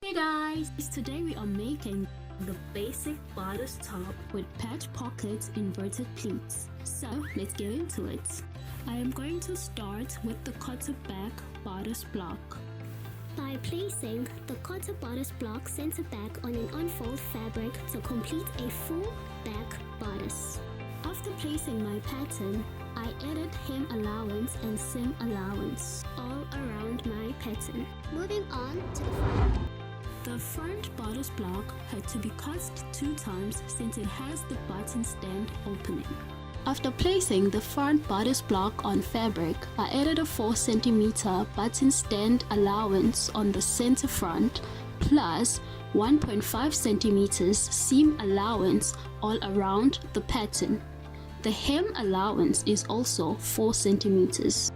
Hey guys, today we are making the basic bodice top with patch pockets inverted pleats. So let's get into it. I am going to start with the quarter back bodice block. By placing the quarter bodice block center back on an unfold fabric to complete a full back bodice. After placing my pattern, I added hem allowance and seam allowance all around my pattern. Moving on to the front. The front bodice block had to be cast 2 times since it has the button stand opening. After placing the front bodice block on fabric, I added a 4 cm button stand allowance on the center front plus 1.5 cm seam allowance all around the pattern. The hem allowance is also 4 cm.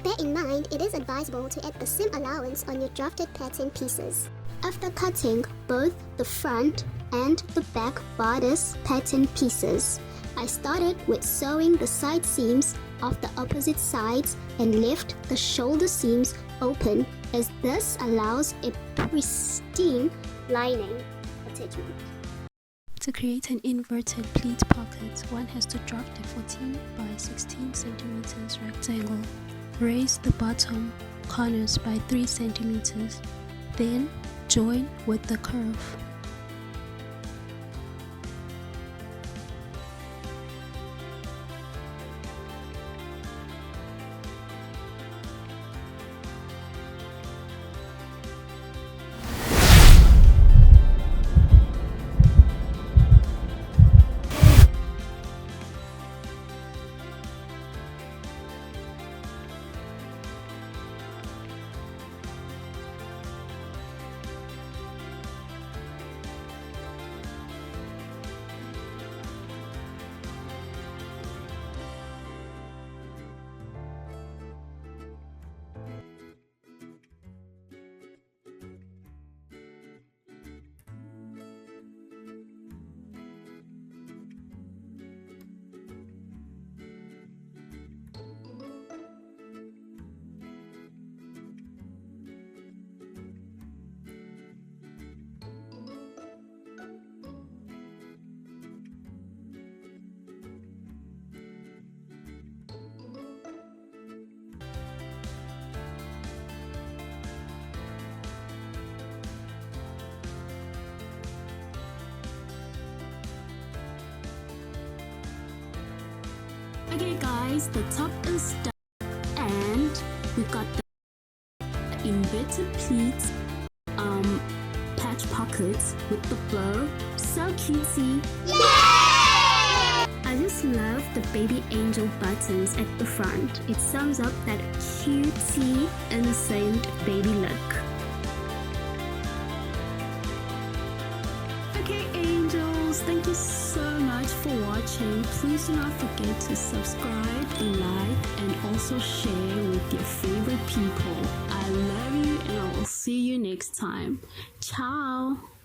Bear in mind, it is advisable to add the seam allowance on your drafted pattern pieces. After cutting both the front and the back bodice pattern pieces, I started with sewing the side seams of the opposite sides and left the shoulder seams open, as this allows a pristine lining attachment. To create an inverted pleat pocket, one has to draft a 14 by 16 cm rectangle. Raise the bottom corners by 3 cm, then join with the curve. Okay guys, the top is done and we got the inverted pleats patch pockets with the bow. So cutesy! I just love the baby angel buttons at the front. It sums up that cutesy, innocent baby look. Okay angels, thank you so much for watching. Please do not forget to subscribe, like, and also share with your favorite people. I love you and I will see you next time. Ciao!